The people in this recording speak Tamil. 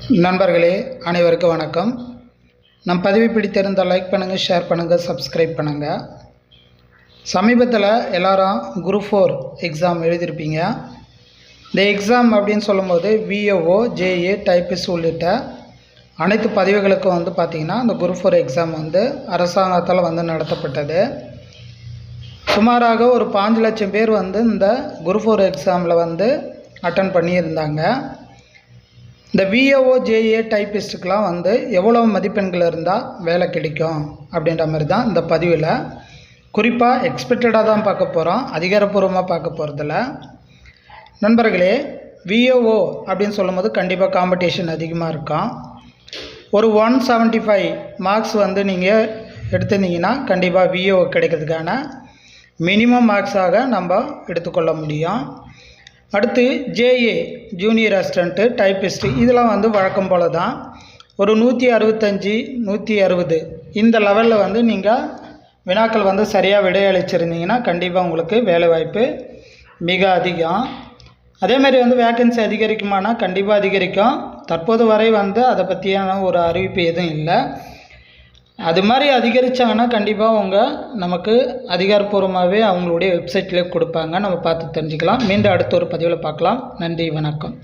நண்பர்களே அனைவருக்கும் வணக்கம். நம் பதிவை பிடித்திருந்தால் லைக் பண்ணுங்கள், ஷேர் பண்ணுங்கள், சப்ஸ்கிரைப் பண்ணுங்கள். சமீபத்தில் எல்லாரும் குரூப் 4 எக்ஸாம் எழுதியிருப்பீங்க. இந்த எக்ஸாம் அப்படின்னு சொல்லும்போது விஏஓ, ஜேஏ, டைப்பிஸ்ட் உள்ளிட்ட அனைத்து பதிவுகளுக்கும் பார்த்திங்கன்னா இந்த குரூப் 4 எக்ஸாம் அரசாங்கத்தால் நடத்தப்பட்டது. சுமாராக ஒரு 5 லட்சம் பேர் இந்த குரூப் 4 எக்ஸாமில் அட்டன் பண்ணியிருந்தாங்க. இந்த விஏஓ, ஜேஏ, டைப்பிஸ்ட்டுக்கெலாம் எவ்வளோ மதிப்பெண்கள் இருந்தால் வேலை கிடைக்கும் அப்படின்ற மாதிரி தான் இந்த பதிவில் குறிப்பாக எக்ஸ்பெக்டடாக தான் பார்க்க போகிறோம், அதிகாரப்பூர்வமாக பார்க்க போகிறதில்ல. நண்பர்களே, விஏஓ அப்படின்னு சொல்லும்போது கண்டிப்பாக காம்படிஷன் அதிகமாக இருக்கும். ஒரு 175 மார்க்ஸ் நீங்கள் எடுத்திருந்தீங்கன்னா கண்டிப்பாக விஏஓ கிடைக்கிறதுக்கான மினிமம் மார்க்ஸாக நம்ம எடுத்துக்கொள்ள முடியும். அடுத்து ஜேஏ, ஜூனியர் அசிஸ்டண்ட்டு, டைப்பிஸ்ட்டு, இதெல்லாம் வழக்கம் போல் தான் ஒரு 165, 160 இந்த லெவலில் நீங்கள் வினாக்கள் சரியாக விடையளிச்சிருந்தீங்கன்னா கண்டிப்பாக உங்களுக்கு வேலைவாய்ப்பு மிக அதிகம். அதேமாதிரி வேக்கன்சி அதிகரிக்குமானா கண்டிப்பாக அதிகரிக்கும். தற்போது வரை அதை பற்றியான ஒரு அறிவிப்பு எதுவும் இல்லை. அது மாதிரி அதிகரித்தாங்கன்னா கண்டிப்பாக நமக்கு அதிகாரப்பூர்வமாகவே அவங்களுடைய வெப்சைட்லேயே கொடுப்பாங்க, நம்ம பார்த்து தெரிஞ்சுக்கலாம். மீண்டும் அடுத்த ஒரு பதிவில் பார்க்கலாம். நன்றி, வணக்கம்.